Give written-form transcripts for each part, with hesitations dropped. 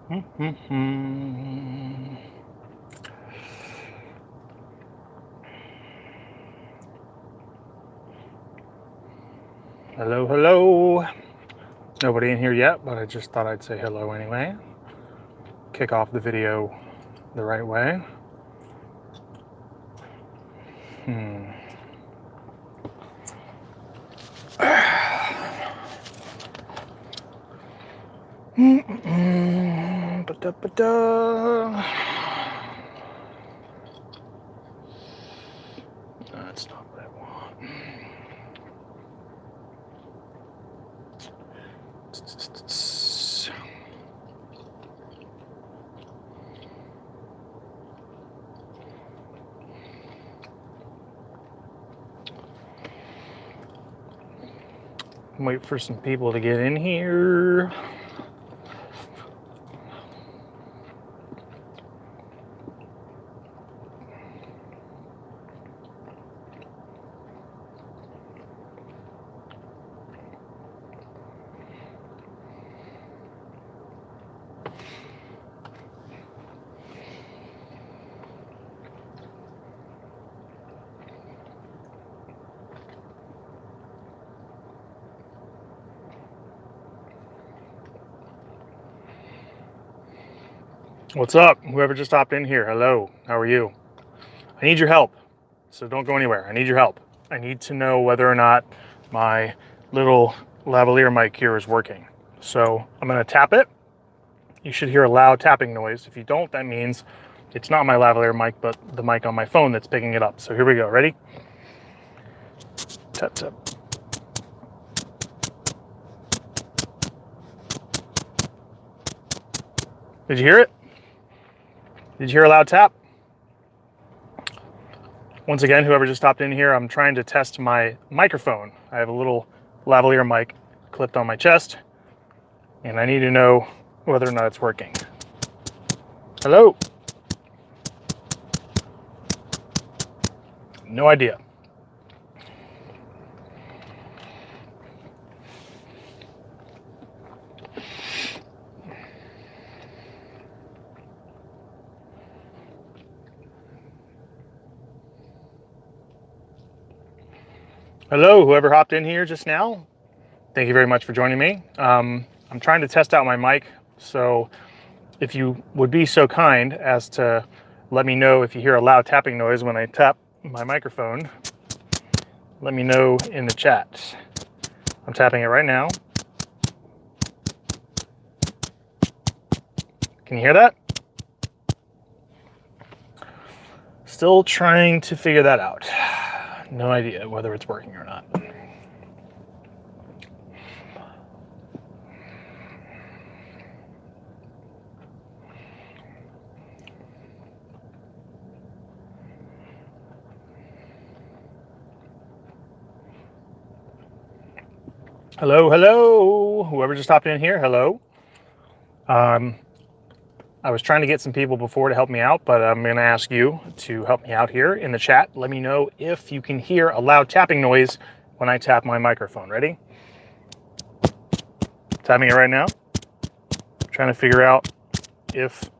Hello, hello. Nobody in here yet, but I just thought I'd say hello anyway. Kick off the video the right way. That's not what I want. Wait for some people to get in here. What's up? Whoever just stopped in here, hello. How are you? I need your help, so don't go anywhere. I need your help. I need to know whether or not my little lavalier mic here is working. So I'm going to tap it. You should hear a loud tapping noise. If you don't, that means it's not my lavalier mic, but the mic on my phone that's picking it up. So here we go. Ready? Tap, tap. Did you hear it? Did you hear a loud tap? Once again, whoever just stopped in here, I'm trying to test my microphone. I have a little lavalier mic clipped on my chest, and I need to know whether or not it's working. Hello? No idea. Hello, whoever hopped in here just now. Thank you very much for joining me. I'm trying to test out my mic, so if you would be so kind as to let me know if you hear a loud tapping noise when I tap my microphone, let me know in the chat. I'm tapping it right now. Can you hear that? Still trying to figure that out. No idea whether it's working or not. Hello, hello. Whoever just hopped in here, hello. I was trying to get some people before to help me out, but I'm going to ask you to help me out here in the chat. Let me know if you can hear a loud tapping noise when I tap my microphone. Ready? Tapping it right now. Trying to figure out if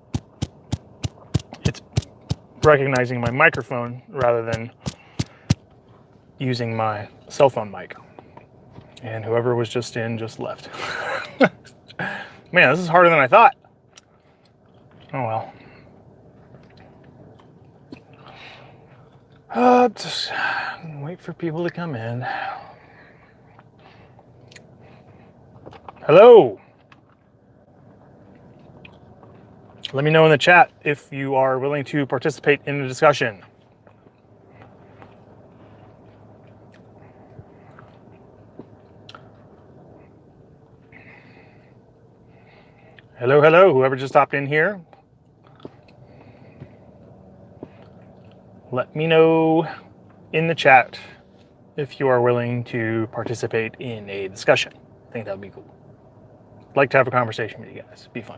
it's recognizing my microphone rather than using my cell phone mic. And whoever was just in just left. Man, this is harder than I thought. Oh well. Just wait for people to come in. Hello. Let me know in the chat if you are willing to participate in the discussion. Hello, hello, whoever just stopped in here. Let me know in the chat if you are willing to participate in a discussion. I think that would be cool. I'd like to have a conversation with you guys. It'd be fun.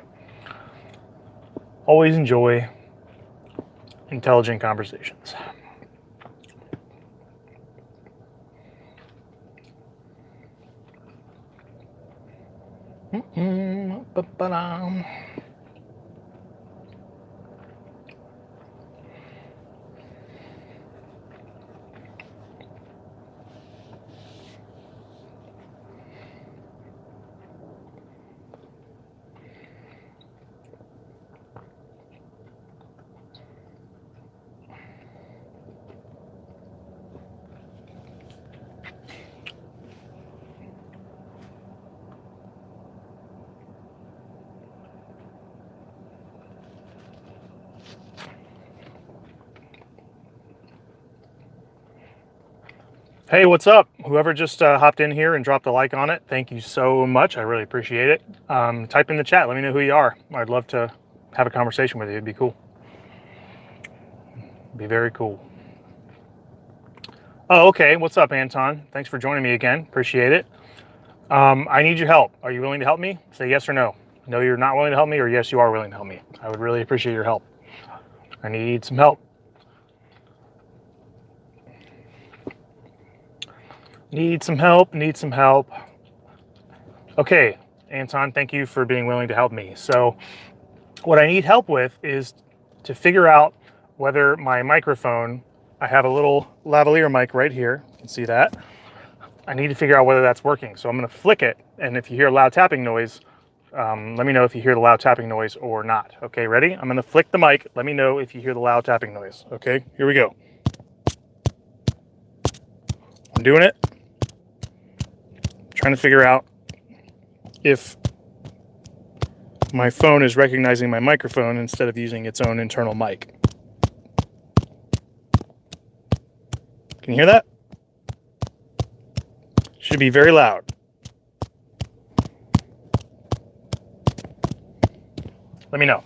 Always enjoy intelligent conversations. Hey, what's up? Whoever just hopped in here and dropped a like on it, thank you so much. I really appreciate it. Type in the chat. Let me know who you are. I'd love to have a conversation with you. It'd be cool. It'd be very cool. Oh, okay. What's up, Anton? Thanks for joining me again. Appreciate it. I need your help. Are you willing to help me? Say yes or no. No, you're not willing to help me, or yes, you are willing to help me. I would really appreciate your help. I need some help. Need some help, need some help. Okay, Anton, thank you for being willing to help me. So what I need help with is to figure out whether my microphone, I have a little lavalier mic right here, you can see that. I need to figure out whether that's working. So I'm gonna flick it, and if you hear loud tapping noise, let me know if you hear the loud tapping noise or not. Okay, ready? I'm gonna flick the mic, let me know if you hear the loud tapping noise. Okay, here we go. I'm doing it. Trying to figure out if my phone is recognizing my microphone instead of using its own internal mic. Can you hear that? Should be very loud. Let me know.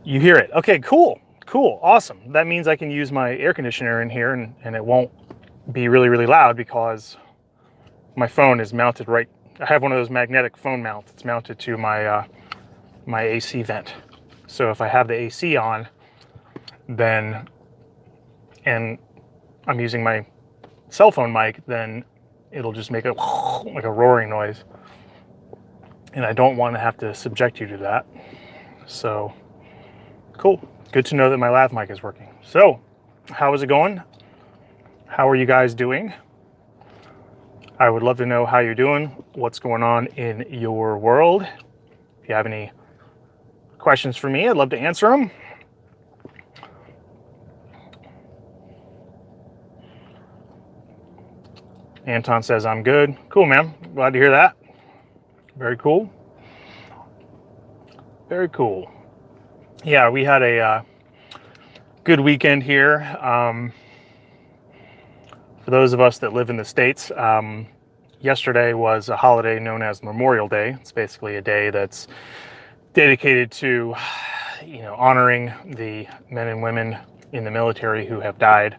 You hear it. Okay, cool. Cool. Awesome. That means I can use my air conditioner in here and it won't be really, really loud because my phone is mounted right. I have one of those magnetic phone mounts. It's mounted to my my AC vent. So if I have the AC on, then, and I'm using my cell phone mic, then it'll just make a like a roaring noise. And I don't want to have to subject you to that. So cool. Good to know that my lav mic is working. So how is it going? How are you guys doing? I would love to know how you're doing, what's going on in your world. If you have any questions for me, I'd love to answer them. Anton says, I'm good. Cool, man. Glad to hear that. Very cool. Very cool. Yeah, we had a good weekend here. For those of us that live in the States, yesterday was a holiday known as Memorial Day. It's basically a day that's dedicated to, honoring the men and women in the military who have died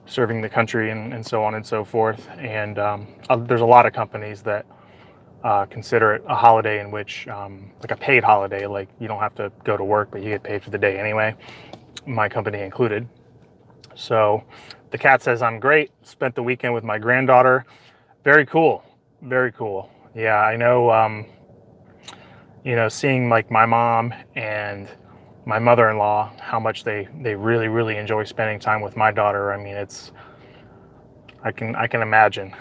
serving the country and so on and so forth. And there's a lot of companies that consider it a holiday in which, like a paid holiday, like you don't have to go to work, but you get paid for the day anyway, my company included. So the cat says I'm great. Spent the weekend with my granddaughter. Very cool. Very cool. Yeah, I know, seeing like my mom and my mother-in-law, how much they really, really enjoy spending time with my daughter. I mean, I can imagine.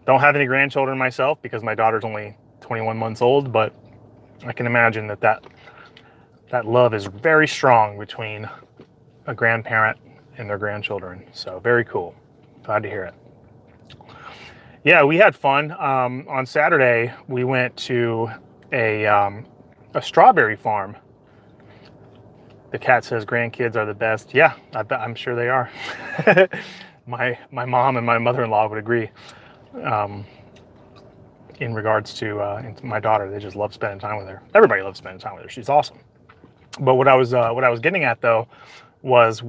Don't have any grandchildren myself because my daughter's only 21 months old, but I can imagine that love is very strong between a grandparent and their grandchildren. So very cool. Glad to hear it. Yeah, we had fun. On Saturday, we went to a strawberry farm. The cat says grandkids are the best. Yeah, I'm sure they are. My mom and my mother-in-law would agree. In regards to my daughter, they just love spending time with her. Everybody loves spending time with her. She's awesome. But what I was getting at though was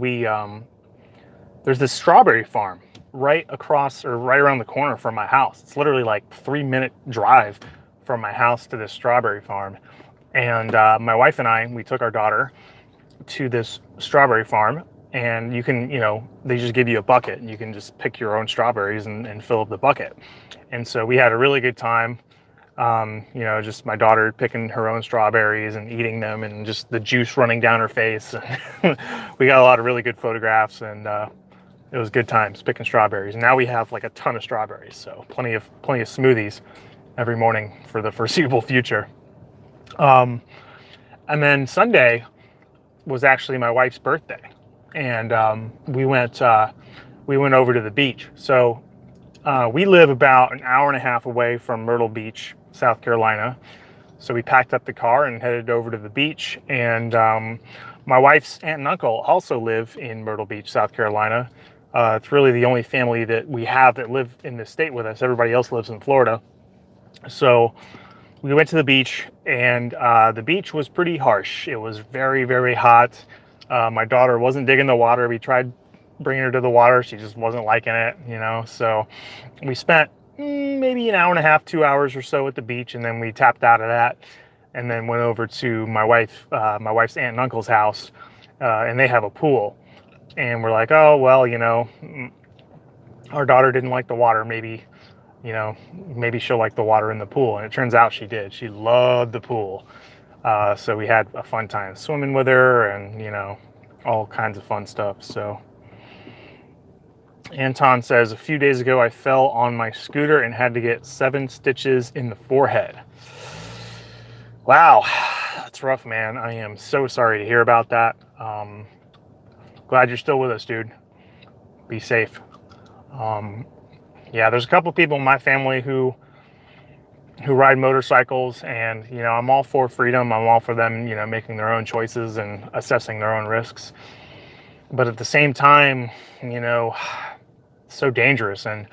there's this strawberry farm right across or right around the corner from my house. It's literally like 3-minute drive from my house to this strawberry farm. And my wife and I, we took our daughter to this strawberry farm, and you can, they just give you a bucket and you can just pick your own strawberries and fill up the bucket. And so we had a really good time. Just my daughter picking her own strawberries and eating them and just the juice running down her face. We got a lot of really good photographs, and it was good times picking strawberries. And now we have like a ton of strawberries, so plenty of smoothies every morning for the foreseeable future. And then Sunday was actually my wife's birthday, and we went over to the beach. So we live about an hour and a half away from Myrtle Beach, South Carolina. So we packed up the car and headed over to the beach. And my wife's aunt and uncle also live in Myrtle Beach, South Carolina. It's really the only family that we have that live in this state with us. Everybody else lives in Florida. So we went to the beach, and the beach was pretty harsh. It was very, very hot. My daughter wasn't digging the water. We tried bringing her to the water. She just wasn't liking it, you know. So we spent maybe an hour and a half, 2 hours or so at the beach, and then we tapped out of that, and then went over to my wife's aunt and uncle's house, and they have a pool. And we're like, oh well, you know, our daughter didn't like the water. Maybe, you know, maybe she'll like the water in the pool. And it turns out she did. She loved the pool. So we had a fun time swimming with her, and, you know, all kinds of fun stuff. So Anton says, a few days ago I fell on my scooter and had to get 7 stitches in the forehead. Wow, that's rough, man. I am so sorry to hear about that. Glad you're still with us, dude. Be safe. Yeah, there's a couple people in my family who ride motorcycles, and, you know, I'm all for freedom. I'm all for them, you know, making their own choices and assessing their own risks. But at the same time, you know, it's so dangerous, and,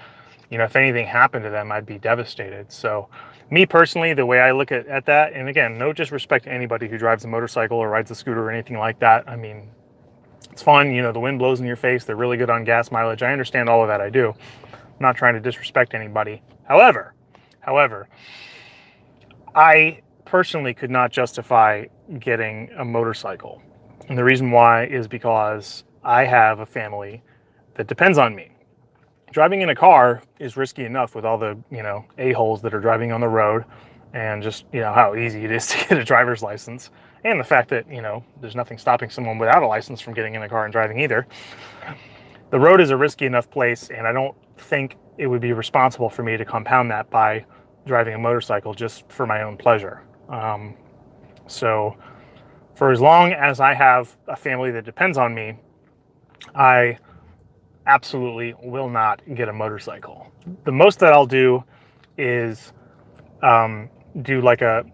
you know, if anything happened to them, I'd be devastated. So me personally, the way I look at that, and again, no disrespect to anybody who drives a motorcycle or rides a scooter or anything like that. I mean, it's fun, you know, the wind blows in your face. They're really good on gas mileage. I understand all of that. I do. I'm not trying to disrespect anybody. However, I personally could not justify getting a motorcycle. And the reason why is because I have a family that depends on me. Driving in a car is risky enough with all the, you know, a-holes that are driving on the road, and just, you know, how easy it is to get a driver's license. And the fact that, you know, there's nothing stopping someone without a license from getting in a car and driving either. The road is a risky enough place, and I don't think it would be responsible for me to compound that by driving a motorcycle just for my own pleasure. So for as long as I have a family that depends on me, I absolutely will not get a motorcycle. The most that I'll do is do like a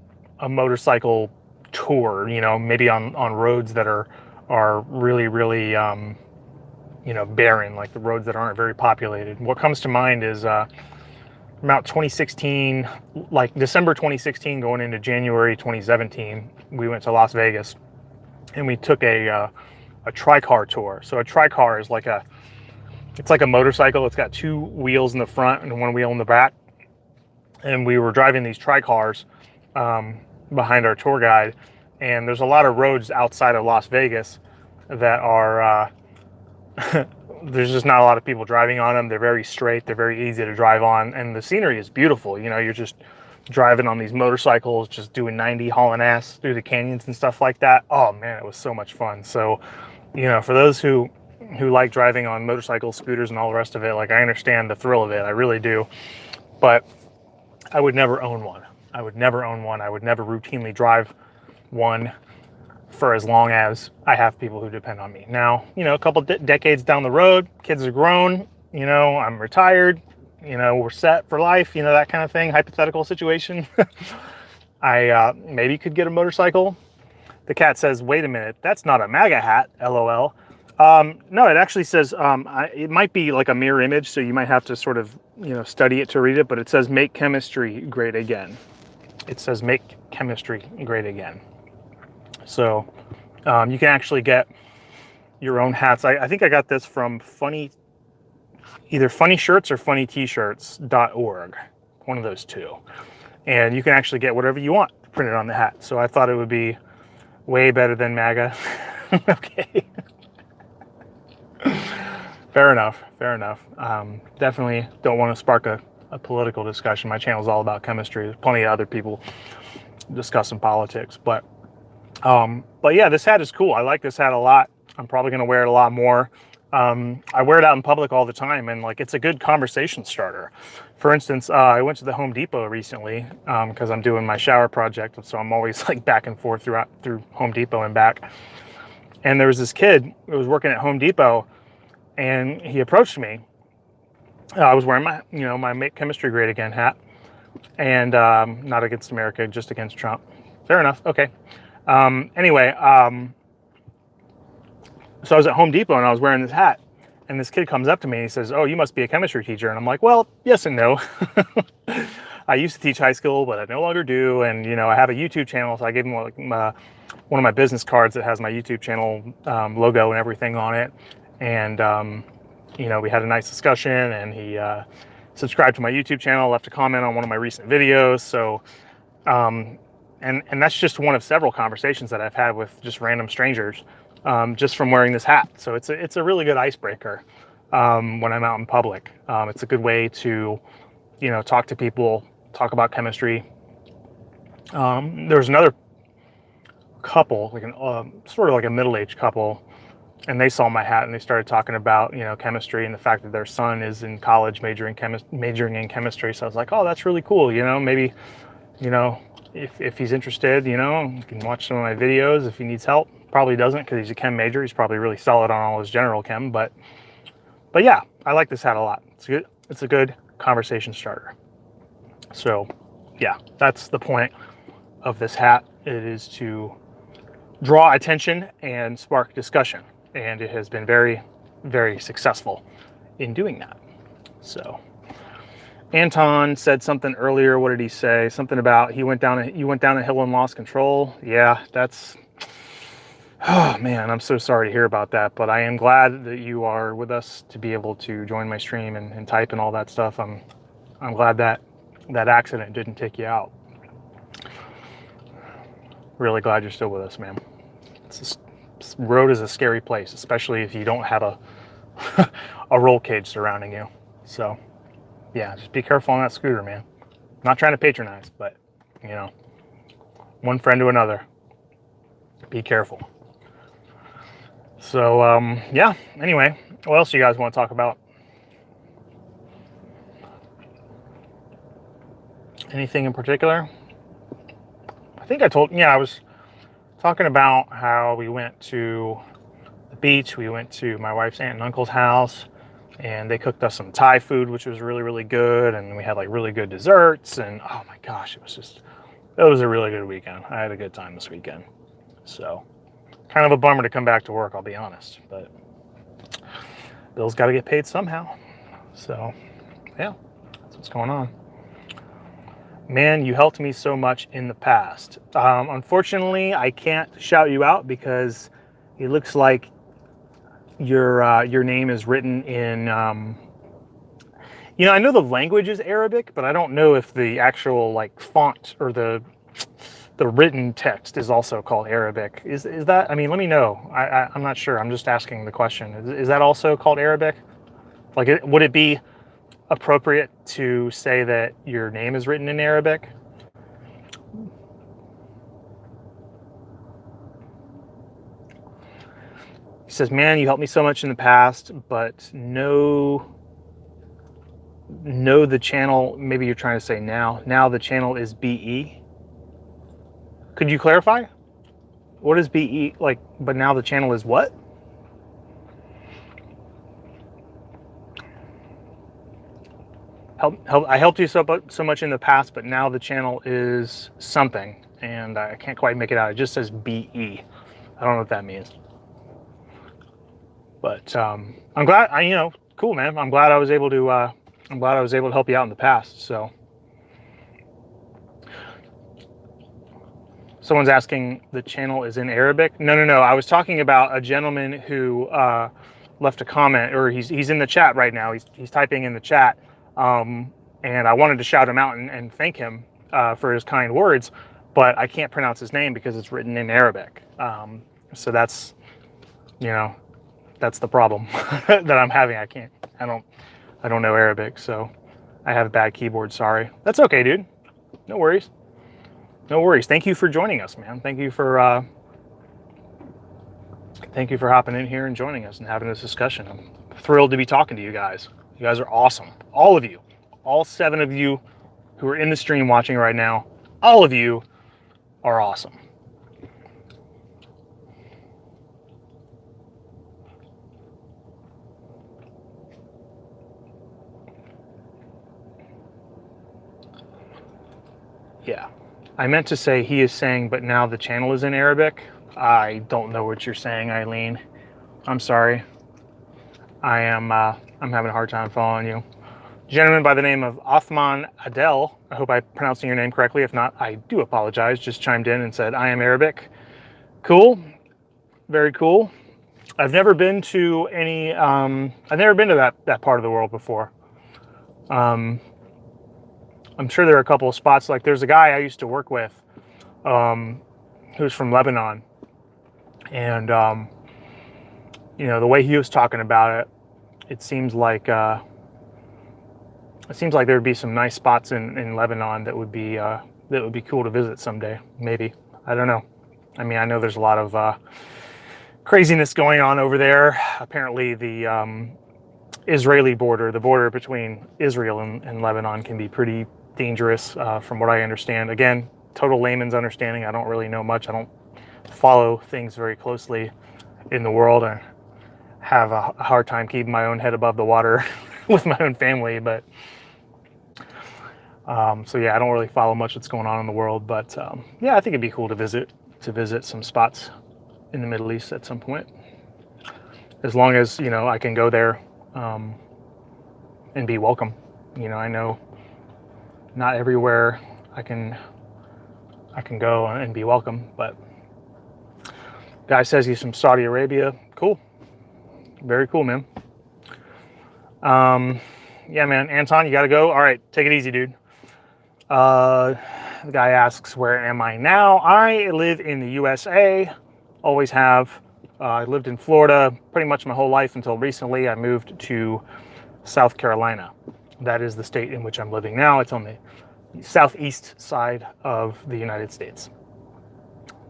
motorcycle tour, you know, maybe on roads that are really, really, you know, barren, like the roads that aren't very populated. What comes to mind is about 2016, like December 2016 going into January 2017, we went to Las Vegas, and we took a tri-car tour. So a tri-car is like it's like a motorcycle. It's got 2 wheels in the front and 1 wheel in the back. And we were driving these tri-cars behind our tour guide. And there's a lot of roads outside of Las Vegas that are, there's just not a lot of people driving on them. They're very straight. They're very easy to drive on. And the scenery is beautiful. You know, you're just driving on these motorcycles, just doing 90, hauling ass through the canyons and stuff like that. Oh man, it was so much fun. So, you know, for those who like driving on motorcycles, scooters, and all the rest of it, like, I understand the thrill of it. I really do. But I would never own one. I would never own one. I would never routinely drive one for as long as I have people who depend on me. Now, you know, a couple decades down the road, kids are grown, you know, I'm retired, you know, we're set for life, you know, that kind of thing, hypothetical situation. I maybe could get a motorcycle. The cat says, wait a minute, that's not a MAGA hat, LOL. No, it actually says, it might be like a mirror image, so you might have to sort of, you know, study it to read it, but it says make chemistry great again. It says make chemistry great again. So you can actually get your own hats. I think I got this from either Funny Shirts or funnytshirts.org, one of those two. And you can actually get whatever you want printed on the hat. So I thought it would be way better than MAGA. Okay. Fair enough. Definitely don't want to spark a political discussion. My channel is all about chemistry. There's plenty of other people discussing politics, but yeah, this hat is cool. I like this hat a lot. I'm probably going to wear it a lot more. I wear it out in public all the time, and like, it's a good conversation starter. For instance, I went to the Home Depot recently because I'm doing my shower project, so I'm always like back and forth through Home Depot and back. And there was this kid who was working at Home Depot, and he approached me. I was wearing my, you know, my Make Chemistry Great Again hat, and not against America, just against Trump. Fair enough. Okay. Anyway, so I was at Home Depot and I was wearing this hat, and this kid comes up to me and he says, "Oh, you must be a chemistry teacher." And I'm like, "Well, yes and no." I used to teach high school, but I no longer do. And, you know, I have a YouTube channel, so I gave him one of my business cards that has my YouTube channel logo and everything on it. And, you know, we had a nice discussion, and he subscribed to my YouTube channel, left a comment on one of my recent videos. So, and that's just one of several conversations that I've had with just random strangers, just from wearing this hat. So it's a really good icebreaker when I'm out in public. It's a good way to, you know, talk to people, talk about chemistry. There was another couple, like sort of like a middle-aged couple, and they saw my hat and they started talking about, you know, chemistry and the fact that their son is in college majoring in chemistry. So I was like, oh, that's really cool. You know, maybe, you know, if he's interested, you know, you can watch some of my videos if he needs help. Probably doesn't, because he's a chem major. He's probably really solid on all his general chem, but yeah, I like this hat a lot. It's a good conversation starter. So yeah, that's the point of this hat. It is to draw attention and spark discussion, and it has been very, very successful in doing that. So Anton said something earlier. What did he say? Something about you went down a hill and lost control. Yeah, that's, oh man, I'm so sorry to hear about that, but I am glad that you are with us to be able to join my stream and type and all that stuff. I'm glad that accident didn't take you out. Really glad you're still with us, man. This road is a scary place, especially if you don't have a roll cage surrounding you. So yeah, just be careful on that scooter, man. I'm not trying to patronize, but you know, one friend to another. Be careful. So yeah, anyway, what else do you guys want to talk about? Anything in particular? I think I was talking about how we went to the beach. We went to my wife's aunt and uncle's house, and they cooked us some Thai food, which was really, really good. And we had like really good desserts, and oh my gosh, it was a really good weekend. I had a good time this weekend. So kind of a bummer to come back to work, I'll be honest, but bills got to get paid somehow. So yeah, that's what's going on. Man, you helped me so much in the past. Unfortunately, I can't shout you out because it looks like your name is written in, you know, I know the language is Arabic, but I don't know if the actual like font or the written text is also called Arabic. Is that, I mean, let me know. I'm not sure. I'm just asking the question. Is that also called Arabic? Like, would it be appropriate to say that your name is written in Arabic? He says, man, you helped me so much in the past, but know the channel, maybe you're trying to say now the channel is BE. Could you clarify? What is BE, like, but now the channel is what? I helped you so much in the past, but now the channel is something, and I can't quite make it out. It just says BE. I don't know what that means. But I'm glad, you know, cool, man. I'm glad I was able to help you out in the past. So someone's asking, the channel is in Arabic? No. I was talking about a gentleman who left a comment, or he's in the chat right now. He's typing in the chat. And I wanted to shout him out and thank him for his kind words, but I can't pronounce his name because it's written in Arabic. So that's, you know, that's the problem that I'm having. I don't know Arabic, so I have a bad keyboard. Sorry. That's okay, dude. No worries. No worries. Thank you for joining us, man. Thank you for hopping in here and joining us and having this discussion. I'm thrilled to be talking to you guys. You guys are awesome. All of you, all 7 of you who are in the stream watching right now, all of you are awesome. Yeah, I meant to say he is saying, but now the channel is in Arabic. I don't know what you're saying, Eileen. I'm sorry. I'm having a hard time following you. Gentleman by the name of Othman Adel, I hope I'm pronouncing your name correctly. If not, I do apologize. Just chimed in and said, I am Arabic. Cool. Very cool. I've never been to that part of the world before. I'm sure there are a couple of spots. Like there's a guy I used to work with who's from Lebanon. And, the way he was talking about it, it seems like there would be some nice spots in Lebanon that would be cool to visit someday. Maybe. I don't know. I mean, I know there's a lot of craziness going on over there. Apparently the Israeli border, the border between Israel and Lebanon, can be pretty dangerous from what I understand. Again, total layman's understanding. I don't really know much. I don't follow things very closely in the world. I have a hard time keeping my own head above the water with my own family, but so yeah, I don't really follow much that's going on in the world, but yeah, I think it'd be cool to visit some spots in the Middle East at some point, as long as I can go there and be welcome. I know not everywhere I can go and be welcome, but guy says he's from Saudi Arabia. Cool. Very cool, man. Yeah, man. Anton, you gotta go. All right, take it easy, dude. The guy asks, where am I now? I live in the USA. Always have. I lived in Florida pretty much my whole life until recently. I moved to South Carolina. That is the state in which I'm living now. It's on the southeast side of the United States.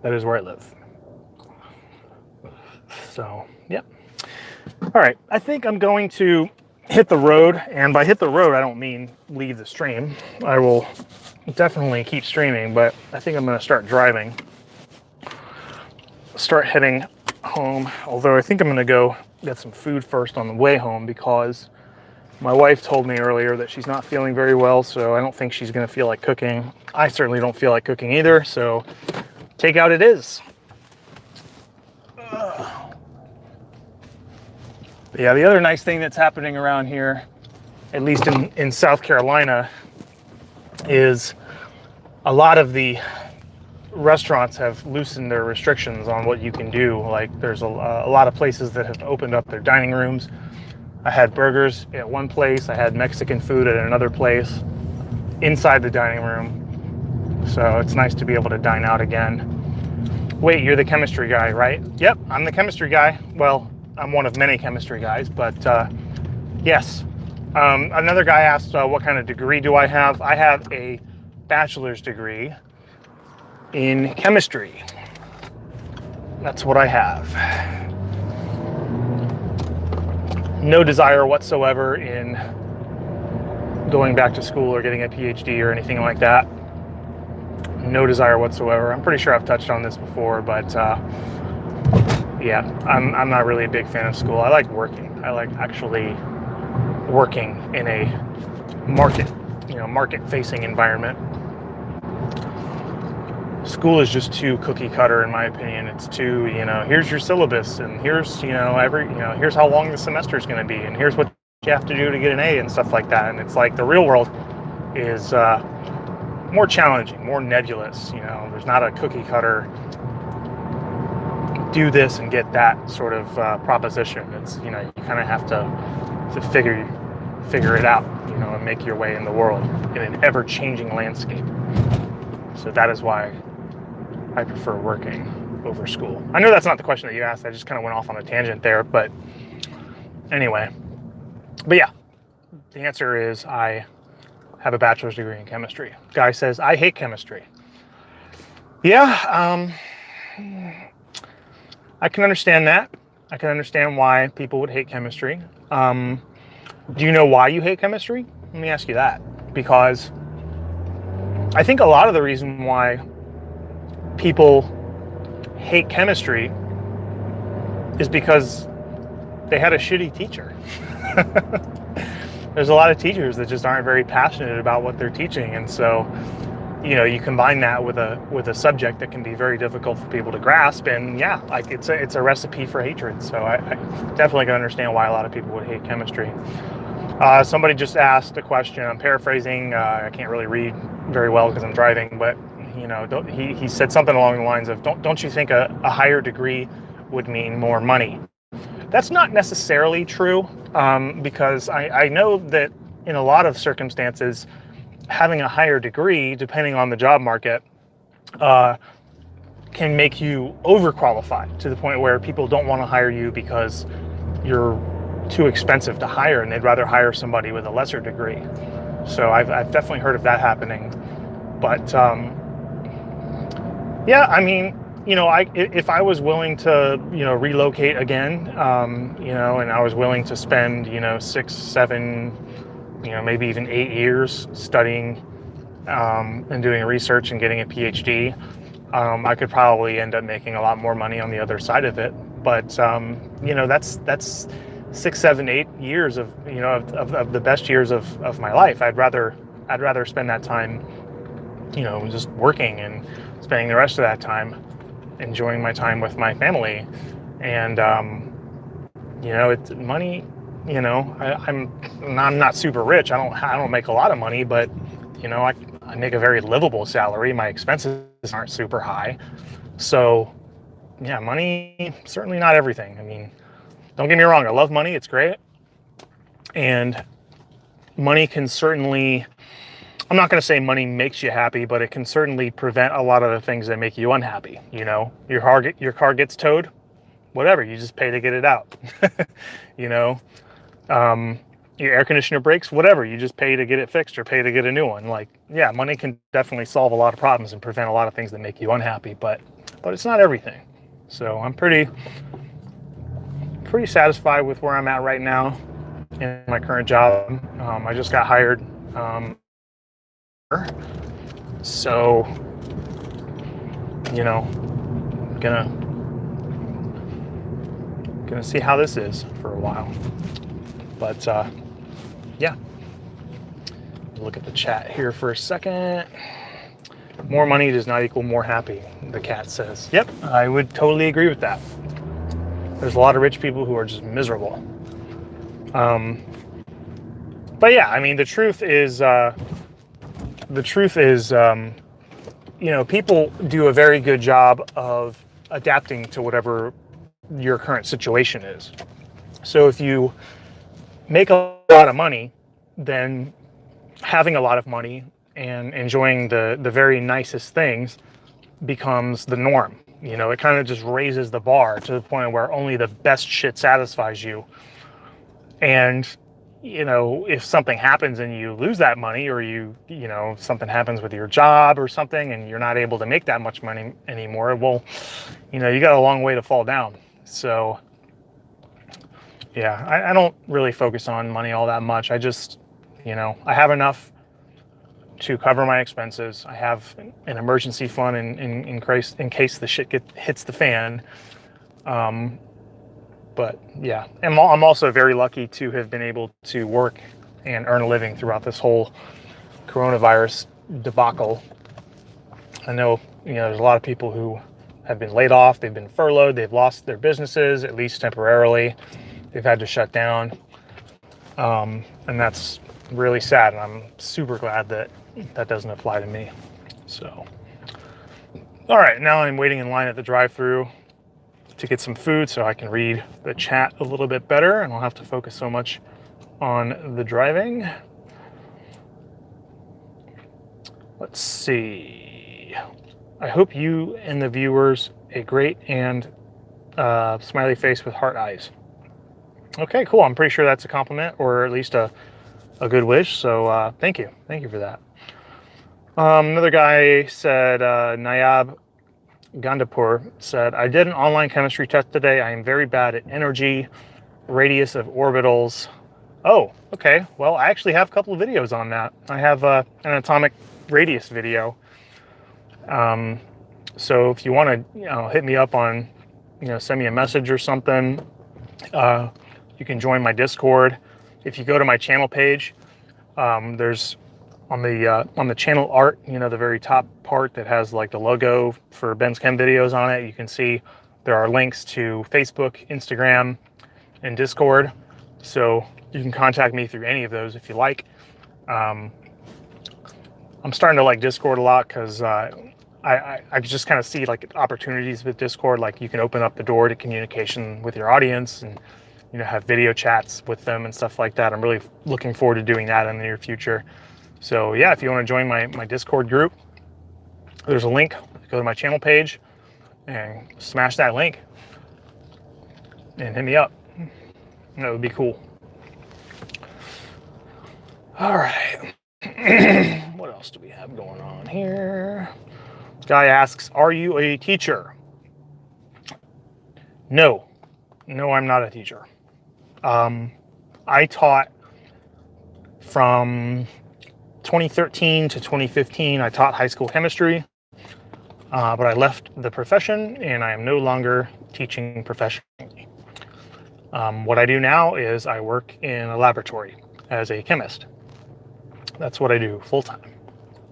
That is where I live. So, yeah. All right, I think I'm going to hit the road, and by hit the road, I don't mean leave the stream. I will definitely keep streaming, but I think I'm going to start driving. Start heading home, although I think I'm going to go get some food first on the way home, because my wife told me earlier that she's not feeling very well, so I don't think she's going to feel like cooking. I certainly don't feel like cooking either, so takeout it is. Yeah, the other nice thing that's happening around here, at least in South Carolina, is a lot of the restaurants have loosened their restrictions on what you can do. Like there's a lot of places that have opened up their dining rooms. I had burgers at one place. I had Mexican food at another place inside the dining room. So it's nice to be able to dine out again. Wait, you're the chemistry guy, right? Yep, I'm the chemistry guy. Well, I'm one of many chemistry guys, but yes. Another guy asked, what kind of degree do I have? I have a bachelor's degree in chemistry. That's what I have. No desire whatsoever in going back to school or getting a PhD or anything like that. No desire whatsoever. I'm pretty sure I've touched on this before, but yeah, I'm not really a big fan of school. I like working. I like actually working in a market-facing environment. School is just too cookie cutter, in my opinion. It's too, here's your syllabus, and here's, here's how long the semester is going to be, and here's what you have to do to get an A and stuff like that. And it's like the real world is more challenging, more nebulous. There's not a cookie cutter do this and get that sort of proposition. It's you kind of have to figure it out, and make your way in the world in an ever-changing landscape. So that is why I prefer working over school. I know that's not the question that you asked. I just kind of went off on a tangent there, but anyway. But yeah, the answer is I have a bachelor's degree in chemistry. Guy says, I hate chemistry. Yeah, I can understand that. I can understand why people would hate chemistry. Do you know why you hate chemistry? Let me ask you that. Because I think a lot of the reason why people hate chemistry is because they had a shitty teacher. There's a lot of teachers that just aren't very passionate about what they're teaching. And so, you combine that with a subject that can be very difficult for people to grasp, and yeah, like it's a recipe for hatred. So I definitely can understand why a lot of people would hate chemistry. Somebody just asked a question. I'm paraphrasing. I can't really read very well because I'm driving, but he said something along the lines of, don't you think a higher degree would mean more money? That's not necessarily true, because I know that in a lot of circumstances, having a higher degree, depending on the job market, can make you overqualified to the point where people don't want to hire you because you're too expensive to hire, and they'd rather hire somebody with a lesser degree. So I've definitely heard of that happening. But yeah, I mean, if I was willing to, relocate again, and I was willing to spend, 6, 7, maybe even 8 years studying and doing research and getting a PhD, I could probably end up making a lot more money on the other side of it. But that's 6, 7, 8 years of of the best years of my life. I'd rather spend that time, just working and spending the rest of that time enjoying my time with my family. And it's money. I'm not super rich. I don't make a lot of money, but I make a very livable salary. My expenses aren't super high. So yeah, money, certainly not everything. I mean, don't get me wrong, I love money, it's great. And money can certainly, I'm not going to say money makes you happy, but it can certainly prevent a lot of the things that make you unhappy. Your car gets towed, whatever, you just pay to get it out. Your air conditioner breaks, whatever, you just pay to get it fixed or pay to get a new one. Like, yeah, money can definitely solve a lot of problems and prevent a lot of things that make you unhappy, but it's not everything. So I'm pretty satisfied with where I'm at right now in my current job. I just got hired. So, gonna see how this is for a while. But yeah, look at the chat here for a second. More money does not equal more happy, the cat says. Yep, I would totally agree with that. There's a lot of rich people who are just miserable. But yeah, I mean, the truth is, people do a very good job of adapting to whatever your current situation is. So if you make a lot of money, then having a lot of money and enjoying the very nicest things becomes the norm. It kind of just raises the bar to the point where only the best shit satisfies you. And, if something happens and you lose that money, or something happens with your job or something and you're not able to make that much money anymore, well, you got a long way to fall down. So yeah, I don't really focus on money all that much. I just, I have enough to cover my expenses. I have an emergency fund in case the shit hits the fan. But yeah, I'm also very lucky to have been able to work and earn a living throughout this whole coronavirus debacle. I know, there's a lot of people who have been laid off, they've been furloughed, they've lost their businesses, at least temporarily. They've had to shut down. And that's really sad. And I'm super glad that doesn't apply to me. So, all right, now I'm waiting in line at the drive-thru to get some food so I can read the chat a little bit better and I'll have to focus so much on the driving. Let's see. I hope you and the viewers a great and smiley face with heart eyes. Okay, cool. I'm pretty sure that's a compliment, or at least a good wish. So thank you. Thank you for that. Another guy said, Nayab Gandapur said, I did an online chemistry test today. I am very bad at energy, radius of orbitals. Oh, okay. Well, I actually have a couple of videos on that. I have an atomic radius video. So if you want to, hit me up on, send me a message or something. You can join my Discord. If you go to my channel page, there's on the channel art, you know, the very top part that has like the logo for Ben's Chem videos on it, you can see there are links to Facebook, Instagram, and Discord. So you can contact me through any of those if you like. I'm starting to like Discord a lot because I just kind of see like opportunities with Discord. Like you can open up the door to communication with your audience and, you know, have video chats with them and stuff like that. I'm really looking forward to doing that in the near future. So yeah, if you want to join my Discord group, there's a link. Go to my channel page and smash that link and hit me up. That would be cool. All right. What else do we have going on here? Guy asks, are you a teacher? No, I'm not a teacher. I taught from 2013 to 2015. I taught high school chemistry, but I left the profession and I am no longer teaching professionally. What I do now is I work in a laboratory as a chemist. That's what I do full time.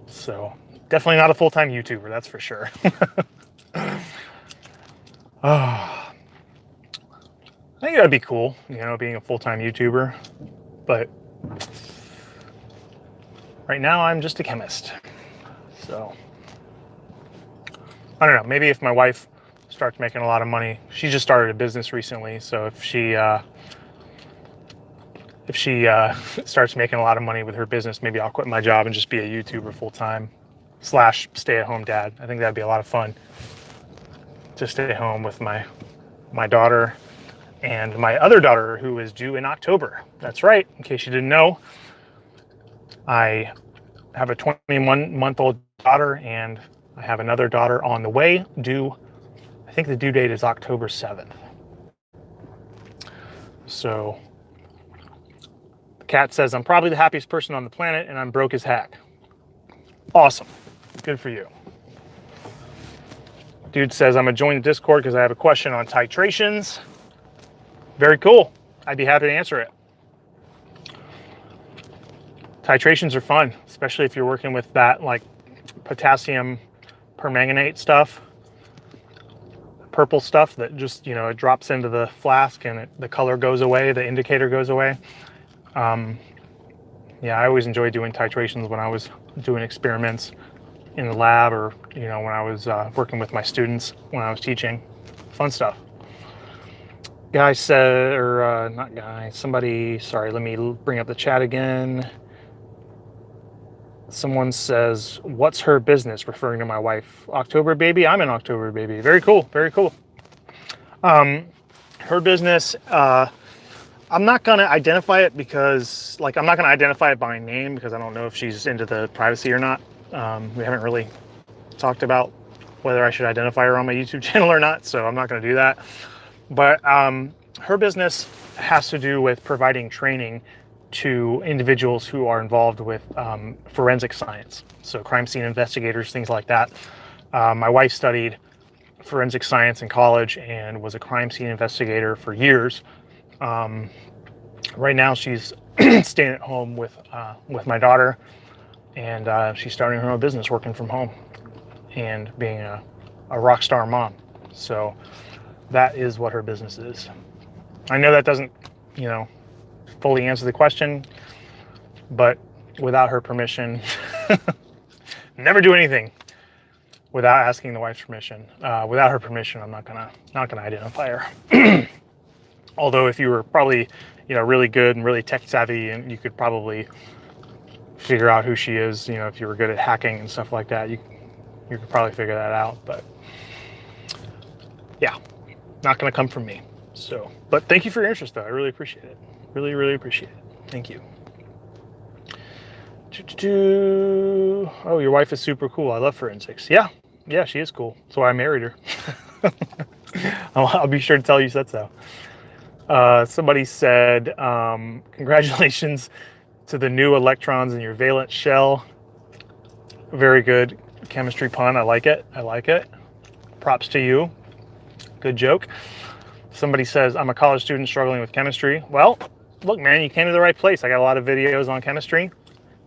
So definitely not a full-time YouTuber, that's for sure. I think that'd be cool, you know, being a full-time YouTuber, but right now I'm just a chemist. So I don't know, maybe if my wife starts making a lot of money, she just started a business recently, so if she starts making a lot of money with her business, maybe I'll quit my job and just be a YouTuber full-time / stay-at-home dad. I think that'd be a lot of fun to stay home with my daughter and my other daughter, who is due in October. That's right, in case you didn't know, I have a 21-month-old daughter and I have another daughter on the way, I think the due date is October 7th. So the cat says, I'm probably the happiest person on the planet and I'm broke as heck. Awesome. Good for you. Dude says, I'm gonna join the Discord because I have a question on titrations. Very cool. I'd be happy to answer it. Titrations are fun, especially if you're working with that like potassium permanganate stuff, purple stuff that just, you know, it drops into the flask and the color goes away, the indicator goes away. Yeah, I always enjoyed doing titrations when I was doing experiments in the lab, or, you know, when I was working with my students when I was teaching. Fun stuff. Guy said, or not guy, somebody, sorry, let me bring up the chat again. Someone says, what's her business? Referring to my wife. October Baby? I'm an October Baby. Very cool, very cool. Her business, I'm not going to identify it because, like, I'm not going to identify it by name because I don't know if she's into the privacy or not. We haven't really talked about whether I should identify her on my YouTube channel or not, so I'm not going to do that. But her business has to do with providing training to individuals who are involved with forensic science, so crime scene investigators, things like that. My wife studied forensic science in college and was a crime scene investigator for years. Right now she's staying at home with my daughter, and she's starting her own business working from home and being a rock star mom. So that is what her business is. I know that doesn't, you know, fully answer the question, but without her permission, never do anything without asking the wife's permission. Without her permission, I'm not gonna identify her. Although if you were probably, you know, really good and really tech savvy, and you could probably figure out who she is, you know, if you were good at hacking and stuff like that, you could probably figure that out. But yeah, not going to come from me. So, but thank you for your interest, though. I really appreciate it. Really, really appreciate it. Thank you. Oh, your wife is super cool. I love forensics. Yeah, she is cool. That's why I married her. I'll be sure to tell you said so. Somebody said, congratulations to the new electrons in your valence shell. Very good chemistry pun. I like it. Props to you. Good joke. Somebody says, I'm a college student struggling with chemistry. Well, look, man, you came to the right place. I got a lot of videos on chemistry.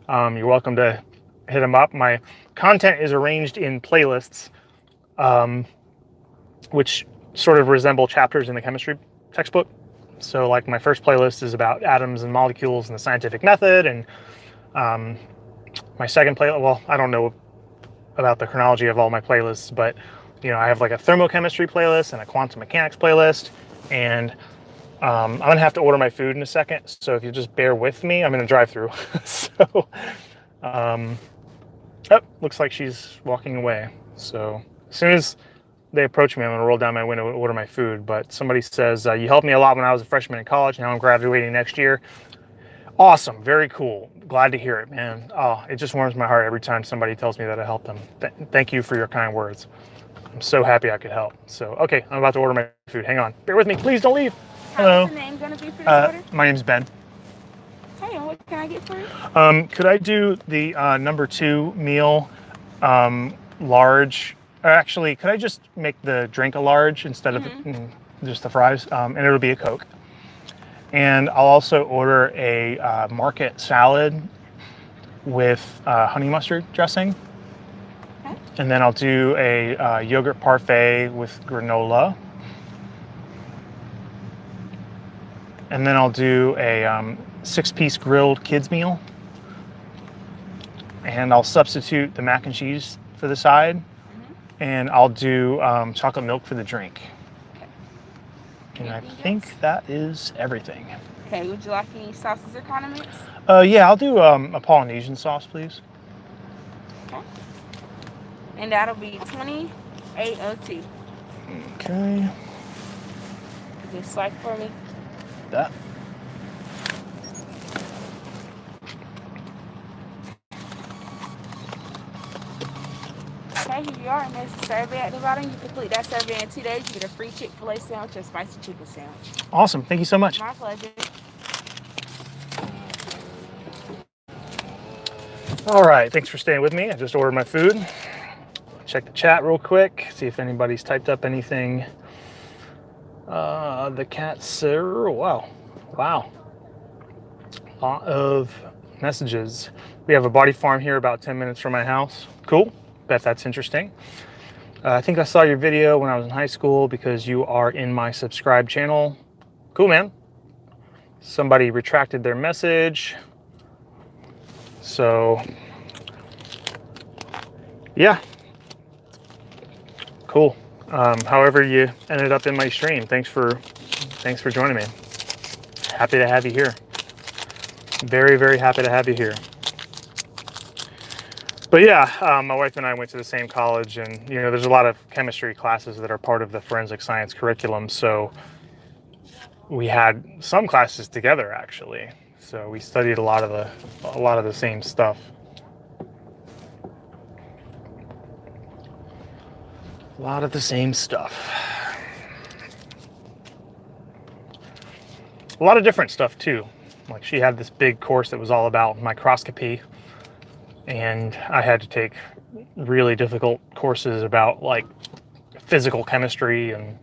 You're welcome to hit them up. My content is arranged in playlists, which sort of resemble chapters in the chemistry textbook. So like my first playlist is about atoms and molecules and the scientific method, and my second playlist, well, I don't know about the chronology of all my playlists, but you know, I have like a thermochemistry playlist and a quantum mechanics playlist, and I'm gonna have to order my food in a second, so if you just bear with me, I'm in a drive-through. So, oh, looks like she's walking away. So as soon as they approach me, I'm gonna roll down my window and order my food. But somebody says, you helped me a lot when I was a freshman in college. Now I'm graduating next year. Awesome, very cool. Glad to hear it, man. Oh, it just warms my heart every time somebody tells me that I helped them. Thank you for your kind words. I'm so happy I could help. So, okay, I'm about to order my food. Hang on, bear with me, please don't leave. Hello. What's the name gonna be for this order? My name's Ben. Hey, and what can I get for you? Could I do the number 2 meal, large? Or actually, could I just make the drink a large instead of just the fries? And it'll be a Coke. And I'll also order a market salad with honey mustard dressing. Okay. And then I'll do a yogurt parfait with granola. And then I'll do a 6-piece grilled kids meal. And I'll substitute the mac and cheese for the side. And I'll do chocolate milk for the drink. And I think that is everything. Okay, would you like any sauces or condiments? Yeah, I'll do a Polynesian sauce, please. Okay. And that'll be 2802. Okay. Just swipe for me. That. Okay, here you are, and there's a survey at the bottom. You complete that survey in 2 days, you get a free Chick-fil-A sandwich or spicy chicken sandwich. Awesome, thank you so much. My pleasure. All right, thanks for staying with me. I just ordered my food. Check the chat real quick, see if anybody's typed up anything. The cat, sir, wow. A lot of messages. We have a body farm here about 10 minutes from my house. Cool, bet that's interesting. I think I saw your video when I was in high school because you are in my subscribe channel. Cool, man. Somebody retracted their message. So, yeah. Cool. However you ended up in my stream, thanks for joining me. Happy to have you here. Very, very happy to have you here. But yeah, my wife and I went to the same college, and you know, there's a lot of chemistry classes that are part of the forensic science curriculum. So we had some classes together actually. So we studied a lot of the same stuff. A lot of the same stuff. A lot of different stuff too. Like she had this big course that was all about microscopy, and I had to take really difficult courses about like physical chemistry and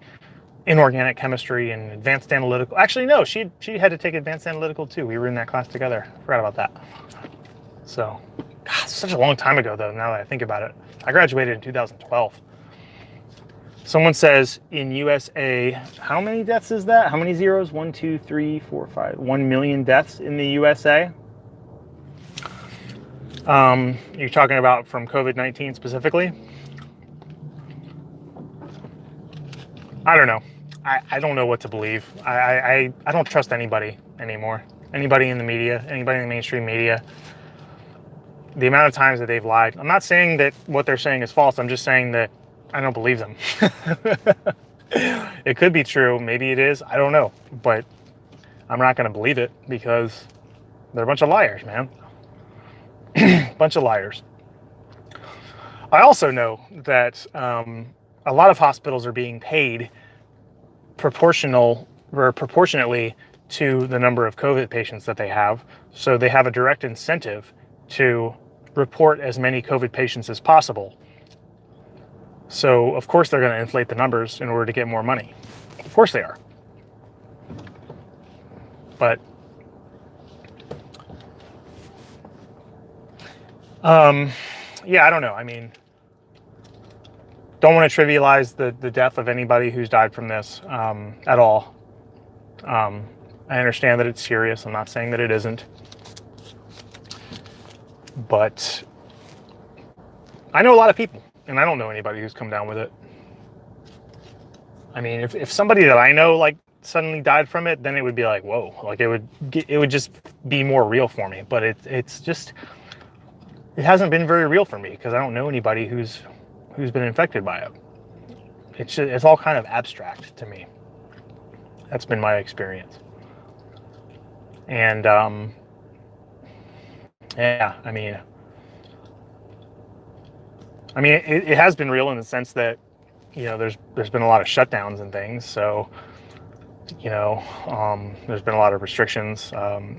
inorganic chemistry and advanced analytical. Actually, no, she had to take advanced analytical too. We were in that class together. Forgot about that. So, God, such a long time ago though, now that I think about it. I graduated in 2012. Someone says in USA, how many deaths is that? How many zeros? 1, 2, 3, 4, 5, 1 million deaths in the USA. You're talking about from COVID-19 specifically? I don't know. I don't know what to believe. I don't trust anybody anymore. Anybody in the media, anybody in the mainstream media. The amount of times that they've lied. I'm not saying that what they're saying is false. I'm just saying that I don't believe them. It could be true. Maybe it is. I don't know. But I'm not going to believe it because they're a bunch of liars, man. Bunch of liars. I also know that a lot of hospitals are being paid proportionately to the number of COVID patients that they have. So they have a direct incentive to report as many COVID patients as possible. So of course they're going to inflate the numbers in order to get more money. Of course they are. But Yeah, I don't know. I mean, don't want to trivialize the death of anybody who's died from this at all. I understand that it's serious. I'm not saying that it isn't. But I know a lot of people, and I don't know anybody who's come down with it. I mean, if somebody that I know like suddenly died from it, then it would be like, whoa, like it would just be more real for me. But it hasn't been very real for me because I don't know anybody who's been infected by it. It's all kind of abstract to me. That's been my experience. And yeah, I mean, it has been real in the sense that, you know, there's been a lot of shutdowns and things. So, you know, there's been a lot of restrictions.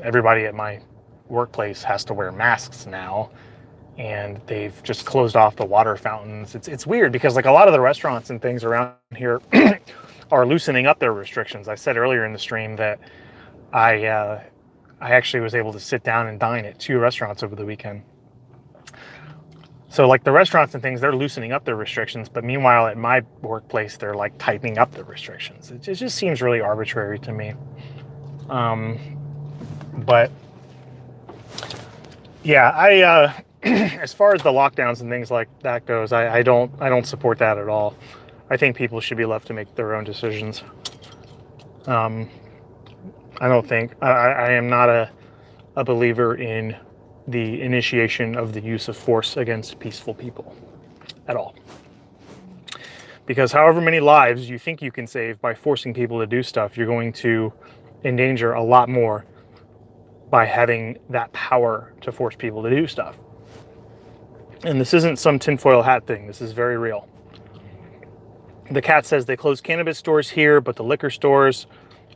Everybody at my workplace has to wear masks now, and they've just closed off the water fountains. It's weird because like a lot of the restaurants and things around here are loosening up their restrictions. I said earlier in the stream that I actually was able to sit down and dine at 2 restaurants over the weekend. So like the restaurants and things, they're loosening up their restrictions, but meanwhile at my workplace, they're like tightening up the restrictions. It just seems really arbitrary to me. But yeah, I as far as the lockdowns and things like that goes, I don't support that at all. I think people should be left to make their own decisions. I am not a believer in the initiation of the use of force against peaceful people at all. Because however many lives you think you can save by forcing people to do stuff, you're going to endanger a lot more by having that power to force people to do stuff. And this isn't some tinfoil hat thing. This is very real. The cat says they closed cannabis stores here, but the liquor stores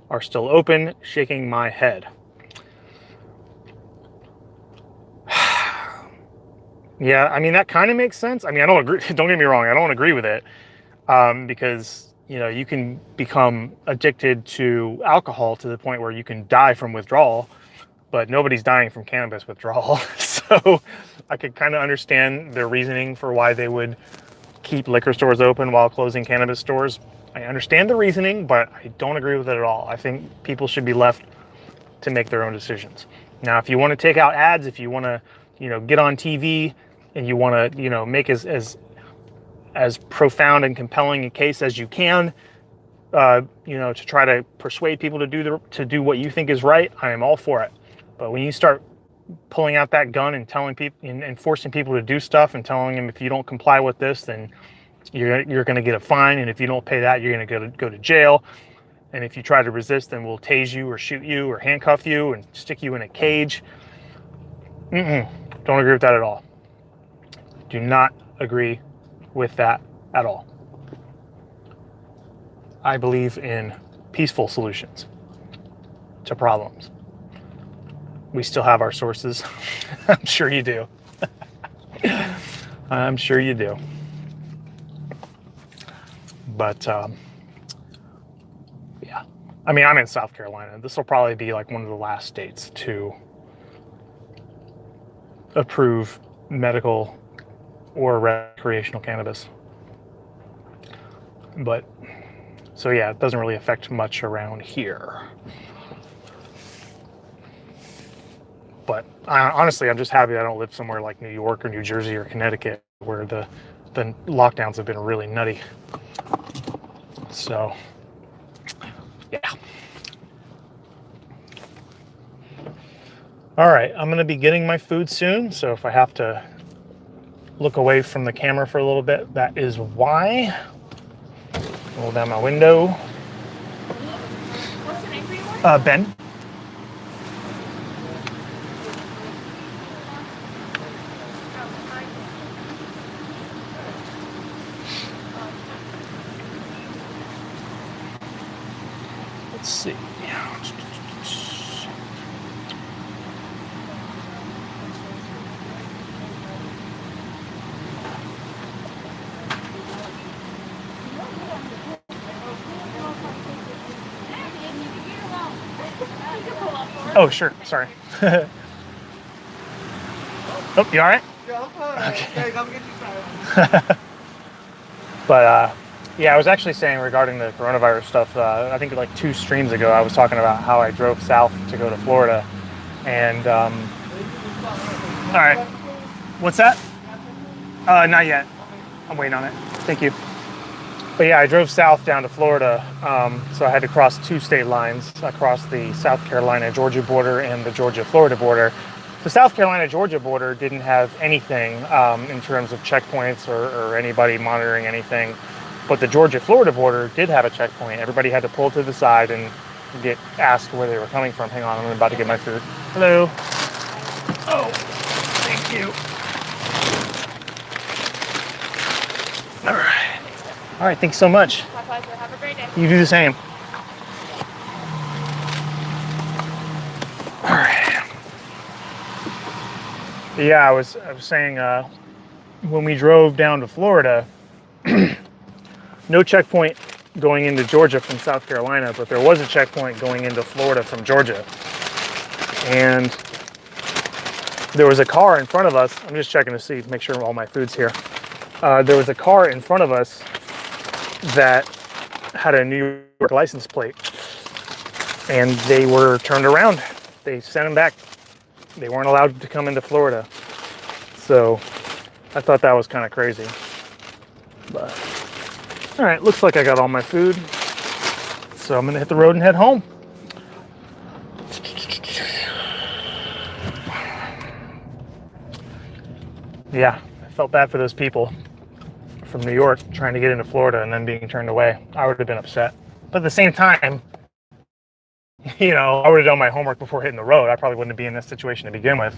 are still open, shaking my head. Yeah, I mean, that kind of makes sense. I mean, I don't agree. Don't get me wrong. I don't agree with it because, you know, you can become addicted to alcohol to the point where you can die from withdrawal, but nobody's dying from cannabis withdrawal. So I could kind of understand their reasoning for why they would keep liquor stores open while closing cannabis stores. I understand the reasoning, but I don't agree with it at all. I think people should be left to make their own decisions. Now, if you want to take out ads, if you want to, you know, get on TV and you want to, you know, make as profound and compelling a case as you can, you know, to try to persuade people to do what you think is right, I am all for it. But when you start pulling out that gun and telling people and forcing people to do stuff and telling them if you don't comply with this, then you're going to get a fine, and if you don't pay that, you're going to go to jail. And if you try to resist, then we'll tase you or shoot you or handcuff you and stick you in a cage. Don't agree with that at all. Do not agree with that at all. I believe in peaceful solutions to problems. We still have our sources. I'm sure you do. I'm sure you do. But yeah, I mean, I'm in South Carolina. This will probably be like one of the last states to approve medical or recreational cannabis. But so yeah, it doesn't really affect much around here. But honestly, I'm just happy I don't live somewhere like New York or New Jersey or Connecticut where the lockdowns have been really nutty. So yeah. All right, I'm gonna be getting my food soon, so if I have to look away from the camera for a little bit, that is why. Roll down my window. What's the name for your one? Ben. Let's see. Oh, sure. Sorry. Oh, you all right? Yeah, Okay, go get you some. But yeah, I was actually saying regarding the coronavirus stuff, I think like 2 streams ago, I was talking about how I drove south to go to Florida. And, all right. What's that? Not yet. I'm waiting on it. Thank you. But yeah, I drove south down to Florida, so I had to cross 2 state lines. I crossed the South Carolina-Georgia border and the Georgia-Florida border. The South Carolina-Georgia border didn't have anything in terms of checkpoints or anybody monitoring anything, but the Georgia-Florida border did have a checkpoint. Everybody had to pull to the side and get asked where they were coming from. Hang on, I'm about to get my food. Hello. Oh, thank you. All right. All right, thanks so much. My pleasure. Have a great day. You do the same. All right. Yeah, I was saying when we drove down to Florida, no checkpoint going into Georgia from South Carolina, but there was a checkpoint going into Florida from Georgia. And there was a car in front of us. I'm just checking to see, make sure all my food's here. There was a car in front of us that had a New York license plate, and they were turned around. They sent them back. They weren't allowed to come into Florida. So I thought that was kind of crazy. But all right, looks like I got all my food. So I'm gonna hit the road and head home. Yeah, I felt bad for those people from New York trying to get into Florida and then being turned away. I would have been upset. But at the same time, you know, I would have done my homework before hitting the road. I probably wouldn't be in this situation to begin with.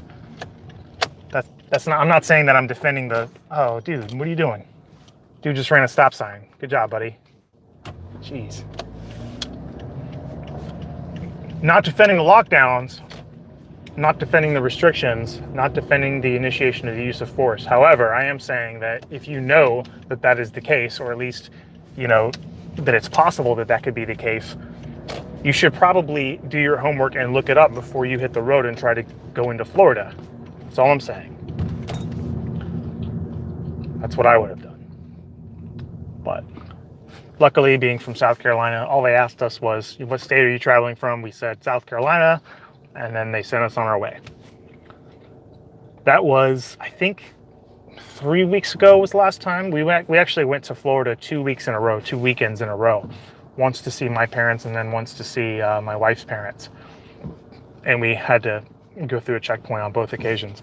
That's not, I'm not saying that I'm defending the, oh dude, what are you doing? Dude just ran a stop sign. Good job, buddy. Jeez. Not defending the lockdowns, not defending the restrictions, not defending the initiation of the use of force. However, I am saying that if you know that that is the case, or at least, you know, that it's possible that that could be the case, you should probably do your homework and look it up before you hit the road and try to go into Florida. That's all I'm saying. That's what I would have done. But luckily, being from South Carolina, all they asked us was, what state are you traveling from? We said South Carolina, and then they sent us on our way. That was, I think, 3 weeks ago was the last time. We actually went to Florida 2 weeks in a row, 2 weekends in a row. Once to see my parents and then once to see my wife's parents. And we had to go through a checkpoint on both occasions.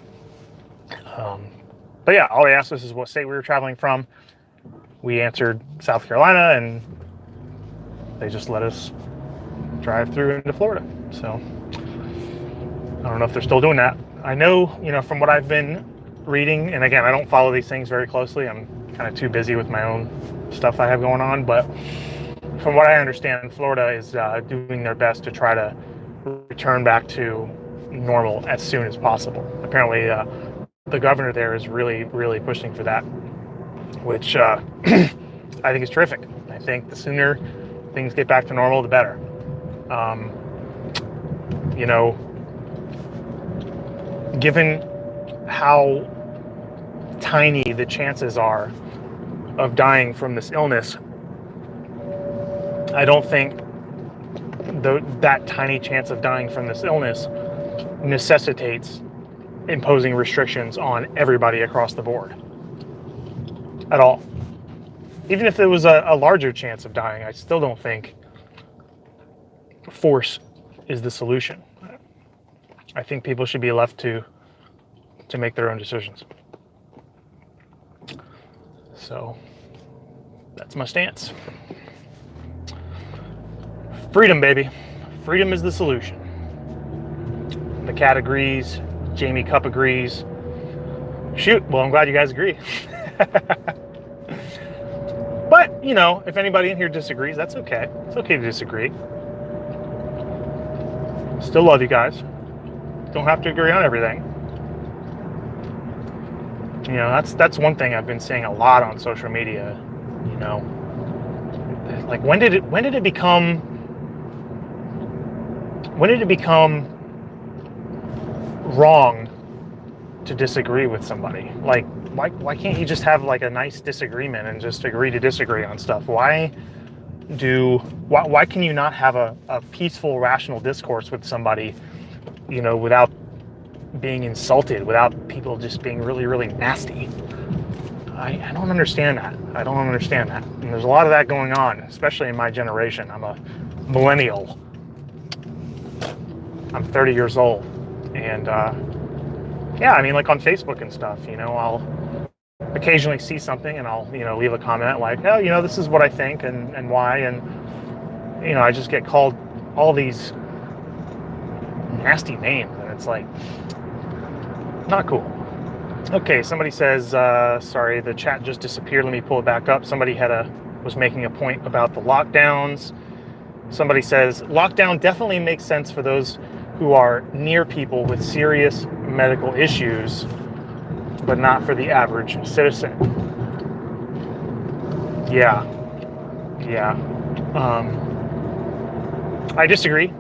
But yeah, all they asked us is what state we were traveling from. We answered South Carolina, and they just let us drive through into Florida. So I don't know if they're still doing that. I know, you know, from what I've been reading, and again, I don't follow these things very closely. I'm kind of too busy with my own stuff I have going on. But from what I understand, Florida is doing their best to try to return back to normal as soon as possible. Apparently, the governor there is really, really pushing for that, which I think is terrific. I think the sooner things get back to normal, the better. You know, given how tiny the chances are of dying from this illness, I don't think that tiny chance of dying from this illness necessitates imposing restrictions on everybody across the board at all. Even if there was a larger chance of dying, I still don't think force is the solution. I think people should be left to make their own decisions. So that's my stance. Freedom, baby. Freedom is the solution. The cat agrees. Jamie Cupp agrees. Shoot, well, I'm glad you guys agree. But, you know, if anybody in here disagrees, that's okay. It's okay to disagree. Still love you guys. Don't have to agree on everything. You know, that's one thing I've been seeing a lot on social media. You know, like when did it become wrong to disagree with somebody. Like, why can't you just have like a nice disagreement and just agree to disagree on stuff? Why can you not have a peaceful, rational discourse with somebody, without being insulted, without people just being really, really nasty? I don't understand that. I don't understand that. And there's a lot of that going on, especially in my generation. I'm a millennial. I'm 30 years old. And yeah, I mean, like on Facebook and stuff, I'll occasionally see something and I'll, leave a comment like, oh, this is what I think and why. And, I just get called all these nasty names. And it's like, not cool. Okay, somebody says, sorry, the chat just disappeared. Let me pull it back up. Somebody was making a point about the lockdowns. Somebody says, lockdown definitely makes sense for those who are near people with serious medical issues, but not for the average citizen. Yeah. I disagree.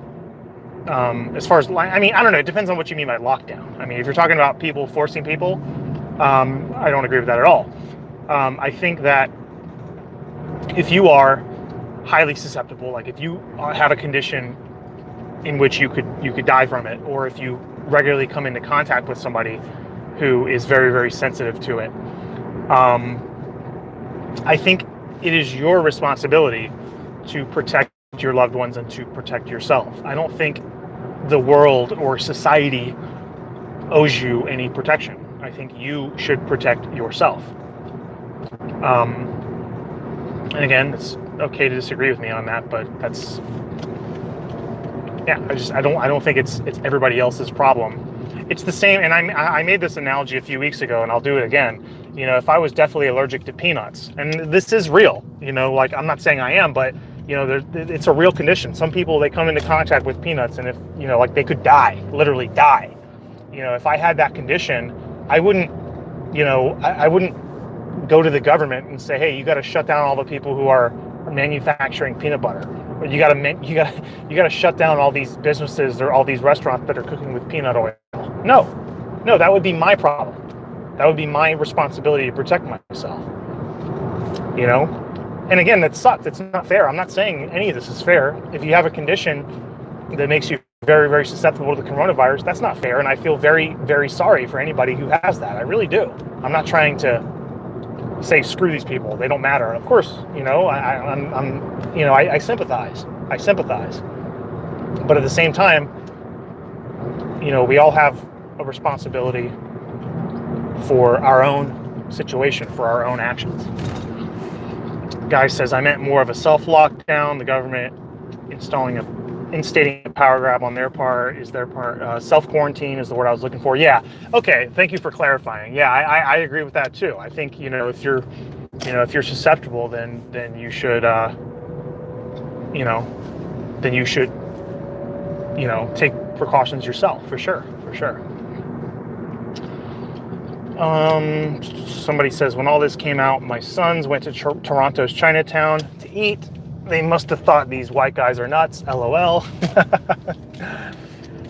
As far as, I don't know, it depends on what you mean by lockdown. I mean, if you're talking about people forcing people, I don't agree with that at all. I think that if you are highly susceptible, like if you have a condition in which you could die from it, or if you regularly come into contact with somebody who is very, very sensitive to it, I think it is your responsibility to protect your loved ones and to protect yourself. I don't think the world or society owes you any protection. I think you should protect yourself. And again, it's okay to disagree with me on that, but that's, yeah, I don't think it's everybody else's problem. It's the same, and I made this analogy a few weeks ago, and I'll do it again. If I was deathly allergic to peanuts, and this is real, like I'm not saying I am, but it's a real condition. Some people, they come into contact with peanuts, and if like they could die, literally die. If I had that condition, I wouldn't, I wouldn't go to the government and say, hey, you got to shut down all the people who are manufacturing peanut butter. Or you got to shut down all these businesses or all these restaurants that are cooking with peanut oil. No, that would be my problem. That would be my responsibility to protect myself. And again, that sucks. It's not fair. I'm not saying any of this is fair. If you have a condition that makes you very, very susceptible to the coronavirus, that's not fair. And I feel very, very sorry for anybody who has that. I really do. I'm not trying to say screw these people. They don't matter. Of course, I sympathize. I sympathize. But at the same time, we all have a responsibility for our own situation, for our own actions. Guy says, I meant more of a self-lockdown. The government instating a power grab on their part is their part. Self-quarantine is the word I was looking for. Yeah. Okay. Thank you for clarifying. Yeah, I agree with that too. I think, if you're susceptible, then you should, take precautions yourself, for sure. Somebody says, when all this came out, my sons went to Toronto's Chinatown to eat. They must have thought these white guys are nuts. LOL.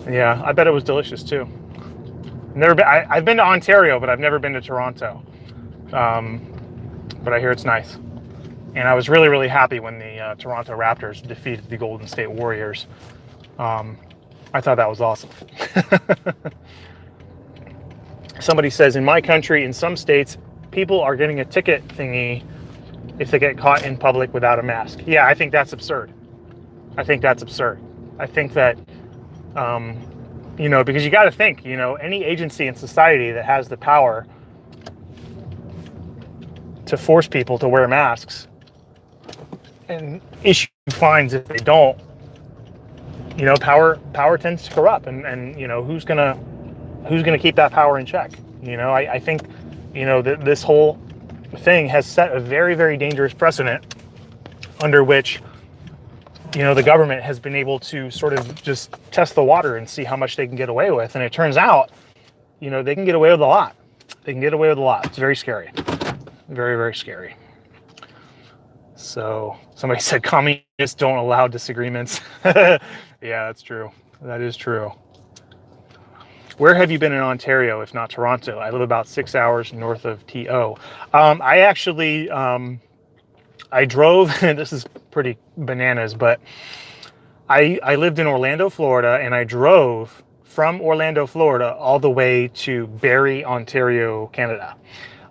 Yeah, I bet it was delicious too. I've been to Ontario, but I've never been to Toronto. But I hear it's nice. And I was really, really happy when the Toronto Raptors defeated the Golden State Warriors. I thought that was awesome. Somebody says, in my country, in some states, people are getting a ticket thingy if they get caught in public without a mask. Yeah, I think that's absurd. I think that, because you got to think, any agency in society that has the power to force people to wear masks and issue fines if they don't, power tends to corrupt, and who's gonna keep that power in check? I think that this whole thing has set a very, very dangerous precedent under which the government has been able to sort of just test the water and see how much they can get away with, and it turns out they can get away with a lot. It's very scary, very, very scary. So somebody said communists don't allow disagreements. Yeah, that's true. That is true. Where have you been in Ontario, if not Toronto? I live about 6 hours north of TO. I actually, I drove, this is pretty bananas, but I lived in Orlando, Florida, and I drove from Orlando, Florida, all the way to Barrie, Ontario, Canada.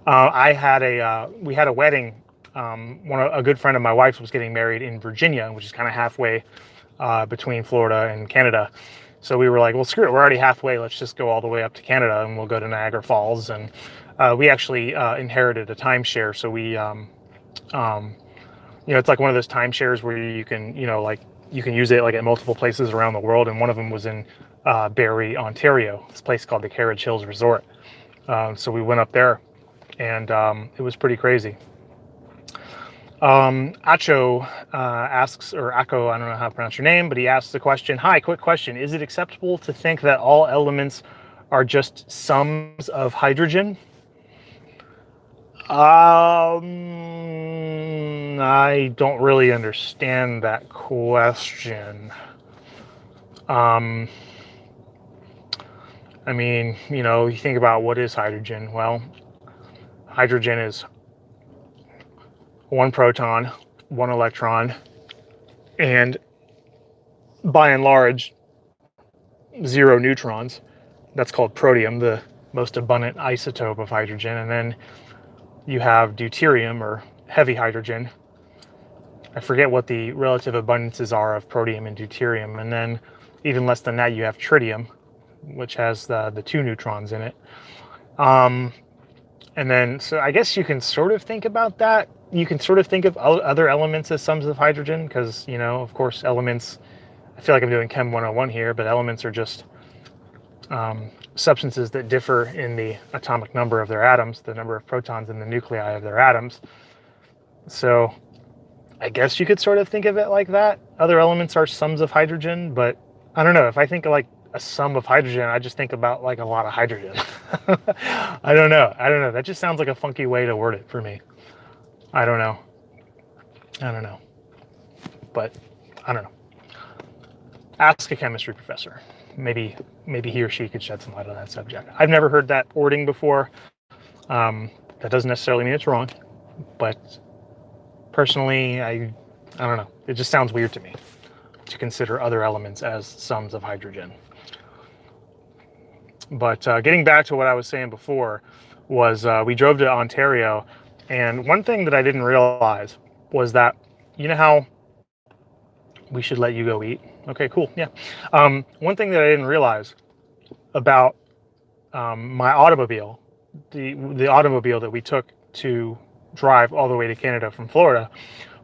We had a wedding. A good friend of my wife's was getting married in Virginia, which is kind of halfway between Florida and Canada. So we were like, well, screw it. We're already halfway. Let's just go all the way up to Canada and we'll go to Niagara Falls. And we actually inherited a timeshare. So we, it's like one of those timeshares where you can, you can use it like at multiple places around the world. And one of them was in Barrie, Ontario, this place called the Carriage Hills Resort. So we went up there and it was pretty crazy. Acho asks, or Akko, I don't know how to pronounce your name, but he asks the question, hi, quick question. Is it acceptable to think that all elements are just sums of hydrogen? I don't really understand that question. I mean, you think about what is hydrogen. Well, hydrogen is one proton, one electron, and by and large, 0 neutrons. That's called protium, the most abundant isotope of hydrogen. And then you have deuterium, or heavy hydrogen. I forget what the relative abundances are of protium and deuterium. And then even less than that, you have tritium, which has the 2 neutrons in it. And then, so I guess you can sort of think about that. You can sort of think of other elements as sums of hydrogen because, of course, elements, I feel like I'm doing Chem 101 here, but elements are just substances that differ in the atomic number of their atoms, the number of protons in the nuclei of their atoms. So I guess you could sort of think of it like that. Other elements are sums of hydrogen, but I don't know. If I think of like a sum of hydrogen, I just think about like a lot of hydrogen. I don't know. That just sounds like a funky way to word it for me. I don't know. But I don't know. Ask a chemistry professor. Maybe he or she could shed some light on that subject. I've never heard that wording before. That doesn't necessarily mean it's wrong, but personally, I don't know. It just sounds weird to me to consider other elements as sums of hydrogen. But getting back to what I was saying before was we drove to Ontario, and one thing that I didn't realize was that, how we should let you go eat. Okay, cool. Yeah. One thing that I didn't realize about my automobile, the automobile that we took to drive all the way to Canada from Florida,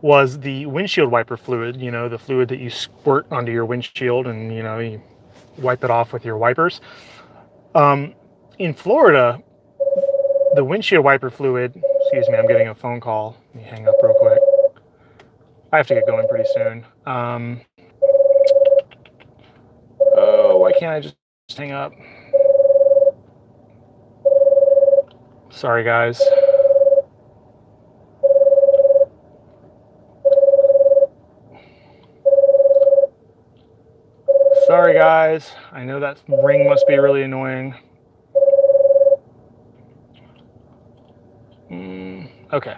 was the windshield wiper fluid, the fluid that you squirt onto your windshield and, you wipe it off with your wipers. In Florida, the windshield wiper fluid, excuse me, I'm getting a phone call. Let me hang up real quick. I have to get going pretty soon. Oh, why can't I just hang up? Sorry, guys. Sorry, guys. I know that ring must be really annoying. Okay.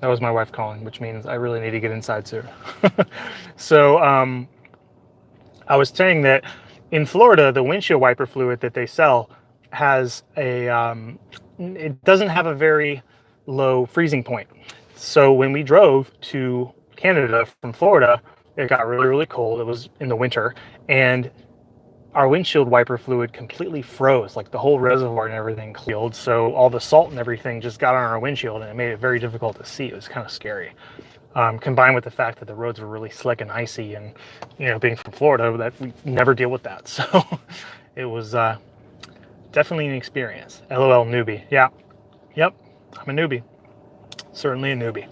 That was my wife calling, which means I really need to get inside soon. So I was saying that in Florida, the windshield wiper fluid that they sell has it doesn't have a very low freezing point. So when we drove to Canada from Florida, it got really, really cold. It was in the winter, and our windshield wiper fluid completely froze, like the whole reservoir and everything sealed. So all the salt and everything just got on our windshield, and it made it very difficult to see. It was kind of scary. Combined with the fact that the roads were really slick and icy, and being from Florida, that we never deal with that. So it was definitely an experience. LOL newbie. Yeah. Yep. I'm a newbie. Certainly a newbie.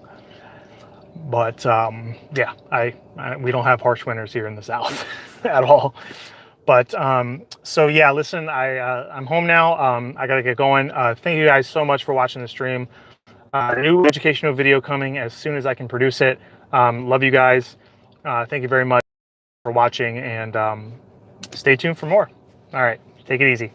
But yeah, we don't have harsh winters here in the South at all. But so yeah, listen, I'm home now. I gotta get going. Thank you guys so much for watching the stream. New educational video coming as soon as I can produce it. Love you guys. Thank you very much for watching, and stay tuned for more. All right. Take it easy.